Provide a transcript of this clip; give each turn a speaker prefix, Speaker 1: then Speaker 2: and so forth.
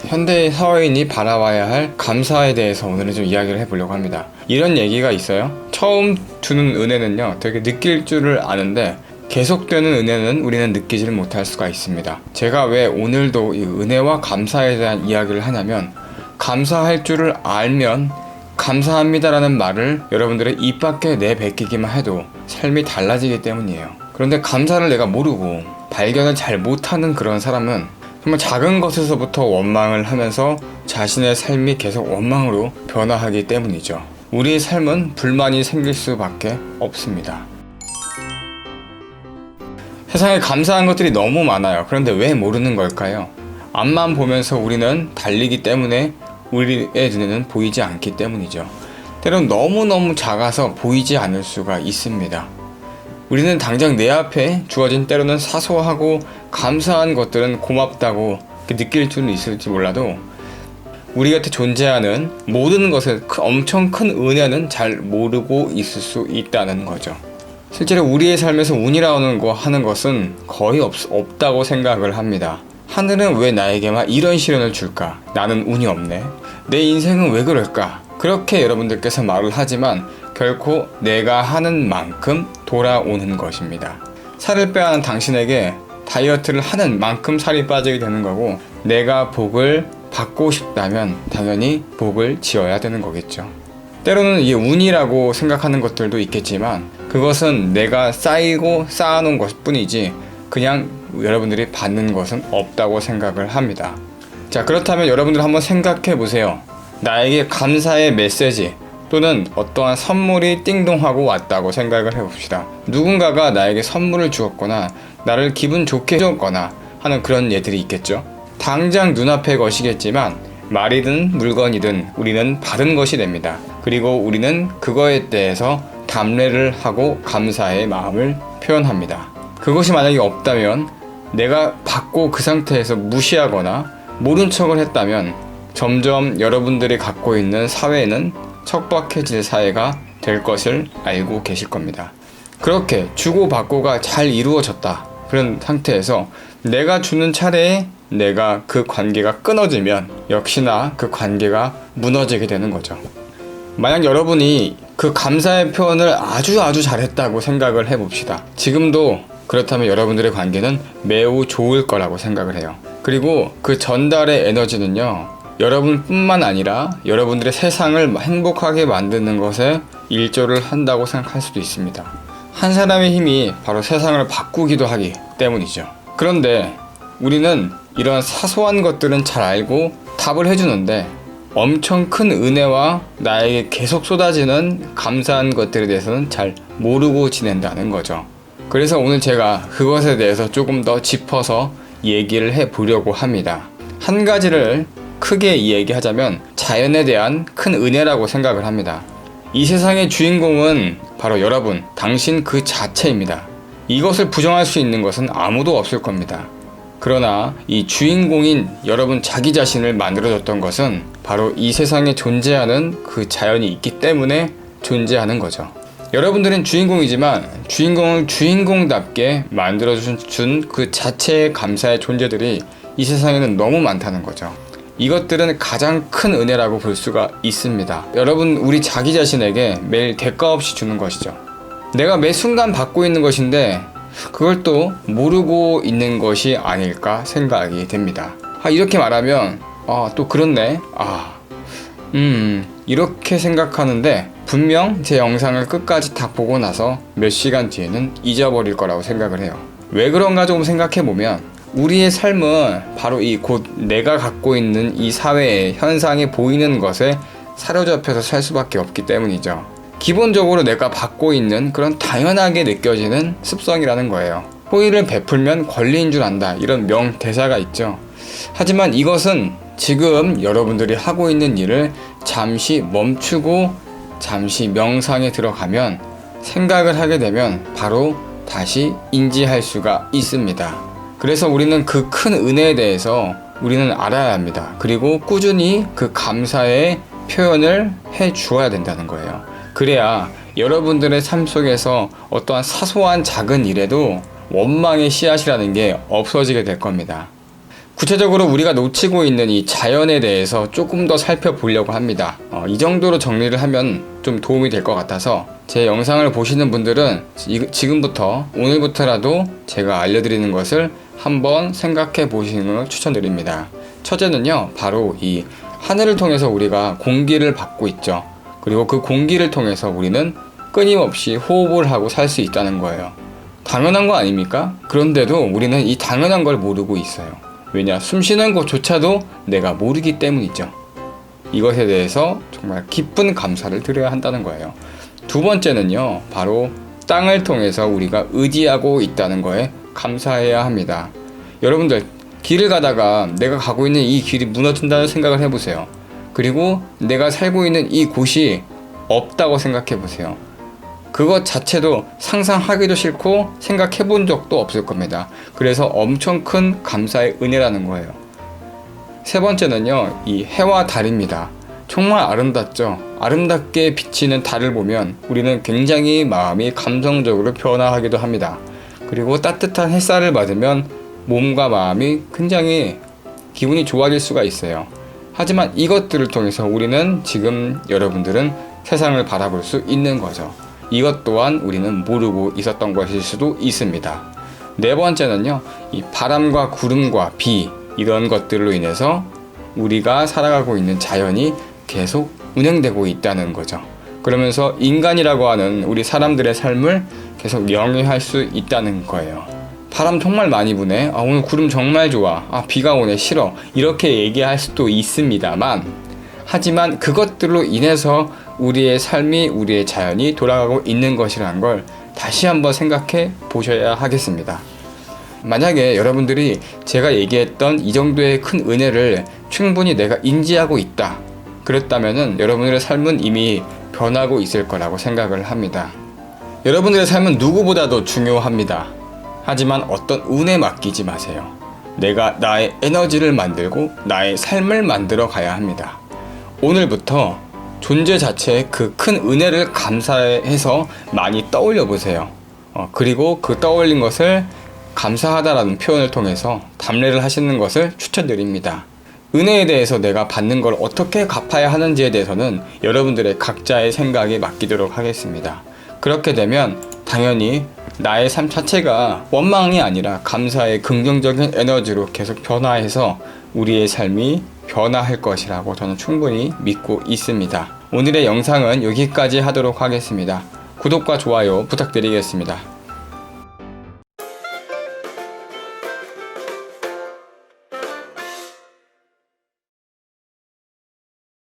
Speaker 1: 현대 사회인이 바라봐야 할 감사에 대해서 오늘은 좀 이야기를 해보려고 합니다. 이런 얘기가 있어요. 처음 주는 은혜는요, 되게 느낄 줄을 아는데 계속되는 은혜는 우리는 느끼지를 못할 수가 있습니다. 제가 왜 오늘도 이 은혜와 감사에 대한 이야기를 하냐면, 감사할 줄을 알면 감사합니다라는 말을 여러분들의 입 밖에 내뱉기만 해도 삶이 달라지기 때문이에요. 그런데 감사를 내가 모르고 발견을 잘 못하는 그런 사람은 정말 작은 것에서부터 원망을 하면서 자신의 삶이 계속 원망으로 변화하기 때문이죠. 우리의 삶은 불만이 생길 수밖에 없습니다. 세상에 감사한 것들이 너무 많아요. 그런데 왜 모르는 걸까요? 앞만 보면서 우리는 달리기 때문에 우리의 눈에는 보이지 않기 때문이죠. 때론 너무너무 작아서 보이지 않을 수가 있습니다. 우리는 당장 내 앞에 주어진 때로는 사소하고 감사한 것들은 고맙다고 느낄 수는 있을지 몰라도 우리 곁에 존재하는 모든 것에 엄청 큰 은혜는 잘 모르고 있을 수 있다는 거죠. 실제로 우리의 삶에서 운이라는 거 하는 것은 거의 없다고 생각을 합니다. 하늘은 왜 나에게만 이런 시련을 줄까? 나는 운이 없네. 내 인생은 왜 그럴까? 그렇게 여러분들께서 말을 하지만 결코 내가 하는 만큼 돌아오는 것입니다. 살을 빼야 하는 당신에게 다이어트를 하는 만큼 살이 빠지게 되는 거고, 내가 복을 받고 싶다면 당연히 복을 지어야 되는 거겠죠. 때로는 이게 운이라고 생각하는 것들도 있겠지만 그것은 내가 쌓이고 쌓아놓은 것 뿐이지 그냥 여러분들이 받는 것은 없다고 생각을 합니다. 자, 그렇다면 여러분들 한번 생각해 보세요. 나에게 감사의 메시지 또는 어떠한 선물이 띵동하고 왔다고 생각을 해봅시다. 누군가가 나에게 선물을 주었거나 나를 기분 좋게 해줬거나 하는 그런 예들이 있겠죠. 당장 눈앞의 것이겠지만 말이든 물건이든 우리는 받은 것이 됩니다. 그리고 우리는 그거에 대해서 담례를 하고 감사의 마음을 표현합니다. 그것이 만약에 없다면, 내가 받고 그 상태에서 무시하거나 모른 척을 했다면 점점 여러분들이 갖고 있는 사회는 척박해질 사회가 될 것을 알고 계실 겁니다. 그렇게 주고받고가 잘 이루어졌다 그런 상태에서 내가 주는 차례에 내가 그 관계가 끊어지면 역시나 그 관계가 무너지게 되는 거죠. 만약 여러분이 그 감사의 표현을 아주 잘했다고 생각을 해봅시다. 지금도 그렇다면 여러분들의 관계는 매우 좋을 거라고 생각을 해요. 그리고 그 전달의 에너지는요, 여러분뿐만 아니라 여러분들의 세상을 행복하게 만드는 것에 일조를 한다고 생각할 수도 있습니다. 한 사람의 힘이 바로 세상을 바꾸기도 하기 때문이죠. 그런데 우리는 이런 사소한 것들은 잘 알고 답을 해주는데 엄청 큰 은혜와 나에게 계속 쏟아지는 감사한 것들에 대해서는 잘 모르고 지낸다는 거죠. 그래서 오늘 제가 그것에 대해서 조금 더 짚어서 얘기를 해보려고 합니다. 한 가지를 크게 이야기하자면 자연에 대한 큰 은혜라고 생각을 합니다. 이 세상의 주인공은 바로 여러분, 당신 그 자체입니다. 이것을 부정할 수 있는 것은 아무도 없을 겁니다. 그러나 이 주인공인 여러분 자기 자신을 만들어줬던 것은 바로 이 세상에 존재하는 그 자연이 있기 때문에 존재하는 거죠. 여러분들은 주인공이지만 주인공을 주인공답게 만들어준 그 자체의 감사의 존재들이 이 세상에는 너무 많다는 거죠. 이것들은 가장 큰 은혜라고 볼 수가 있습니다. 여러분, 우리 자기 자신에게 매일 대가 없이 주는 것이죠. 내가 매 순간 받고 있는 것인데 그걸 또 모르고 있는 것이 아닐까 생각이 됩니다. 이렇게 말하면 또 그렇네. 이렇게 생각하는데 분명 제 영상을 끝까지 다 보고 나서 몇 시간 뒤에는 잊어버릴 거라고 생각을 해요. 왜 그런가 조금 생각해보면 우리의 삶은 바로 이 곧 내가 갖고 있는 이 사회의 현상에 보이는 것에 사로잡혀서 살 수밖에 없기 때문이죠. 기본적으로 내가 받고 있는 그런 당연하게 느껴지는 습성이라는 거예요. 호의를 베풀면 권리인 줄 안다, 이런 명대사가 있죠. 하지만 이것은 지금 여러분들이 하고 있는 일을 잠시 멈추고 잠시 명상에 들어가면, 생각을 하게 되면 바로 다시 인지할 수가 있습니다. 그래서 우리는 그 큰 은혜에 대해서 우리는 알아야 합니다. 그리고 꾸준히 그 감사의 표현을 해 주어야 된다는 거예요. 그래야 여러분들의 삶 속에서 어떠한 사소한 작은 일에도 원망의 씨앗이라는 게 없어지게 될 겁니다. 구체적으로 우리가 놓치고 있는 이 자연에 대해서 조금 더 살펴보려고 합니다. 이 정도로 정리를 하면 좀 도움이 될 것 같아서 제 영상을 보시는 분들은 지금부터 오늘부터라도 제가 알려드리는 것을 한번 생각해 보시는 걸 추천드립니다. 첫째는요, 바로 이 하늘을 통해서 우리가 공기를 받고 있죠. 그리고 그 공기를 통해서 우리는 끊임없이 호흡을 하고 살 수 있다는 거예요. 당연한 거 아닙니까? 그런데도 우리는 이 당연한 걸 모르고 있어요. 왜냐? 숨 쉬는 것조차도 내가 모르기 때문이죠. 이것에 대해서 정말 깊은 감사를 드려야 한다는 거예요. 두 번째는요, 바로 땅을 통해서 우리가 의지하고 있다는 거에 감사해야 합니다. 여러분들, 길을 가다가 내가 가고 있는 이 길이 무너진다는 생각을 해보세요. 그리고 내가 살고 있는 이 곳이 없다고 생각해 보세요. 그것 자체도 상상하기도 싫고 생각해 본 적도 없을 겁니다. 그래서 엄청 큰 감사의 은혜라는 거예요. 세 번째는요, 이 해와 달입니다. 정말 아름답죠. 아름답게 비치는 달을 보면 우리는 굉장히 마음이 감성적으로 변화하기도 합니다. 그리고 따뜻한 햇살을 받으면 몸과 마음이 굉장히 기분이 좋아질 수가 있어요. 하지만 이것들을 통해서 우리는 지금 여러분들은 세상을 바라볼 수 있는 거죠. 이것 또한 우리는 모르고 있었던 것일 수도 있습니다. 네 번째는요, 이 바람과 구름과 비, 이런 것들로 인해서 우리가 살아가고 있는 자연이 계속 운행되고 있다는 거죠. 그러면서 인간이라고 하는 우리 사람들의 삶을 계속 영위할 수 있다는 거예요. 바람 정말 많이 부네. 오늘 구름 정말 좋아. 비가 오네. 싫어. 이렇게 얘기할 수도 있습니다만, 하지만 그것들로 인해서 우리의 삶이, 우리의 자연이 돌아가고 있는 것이라는 걸 다시 한번 생각해 보셔야 하겠습니다. 만약에 여러분들이 제가 얘기했던 이 정도의 큰 은혜를 충분히 내가 인지하고 있다, 그랬다면은 여러분들의 삶은 이미 변하고 있을 거라고 생각을 합니다. 여러분들의 삶은 누구보다도 중요합니다. 하지만 어떤 운에 맡기지 마세요. 내가 나의 에너지를 만들고 나의 삶을 만들어 가야 합니다. 오늘부터 존재 자체의 그 큰 은혜를 감사해서 많이 떠올려 보세요. 그리고 그 떠올린 것을 감사하다라는 표현을 통해서 답례를 하시는 것을 추천드립니다. 은혜에 대해서 내가 받는 걸 어떻게 갚아야 하는지에 대해서는 여러분들의 각자의 생각에 맡기도록 하겠습니다. 그렇게 되면 당연히 나의 삶 자체가 원망이 아니라 감사의 긍정적인 에너지로 계속 변화해서 우리의 삶이 변화할 것이라고 저는 충분히 믿고 있습니다. 오늘의 영상은 여기까지 하도록 하겠습니다. 구독과 좋아요 부탁드리겠습니다.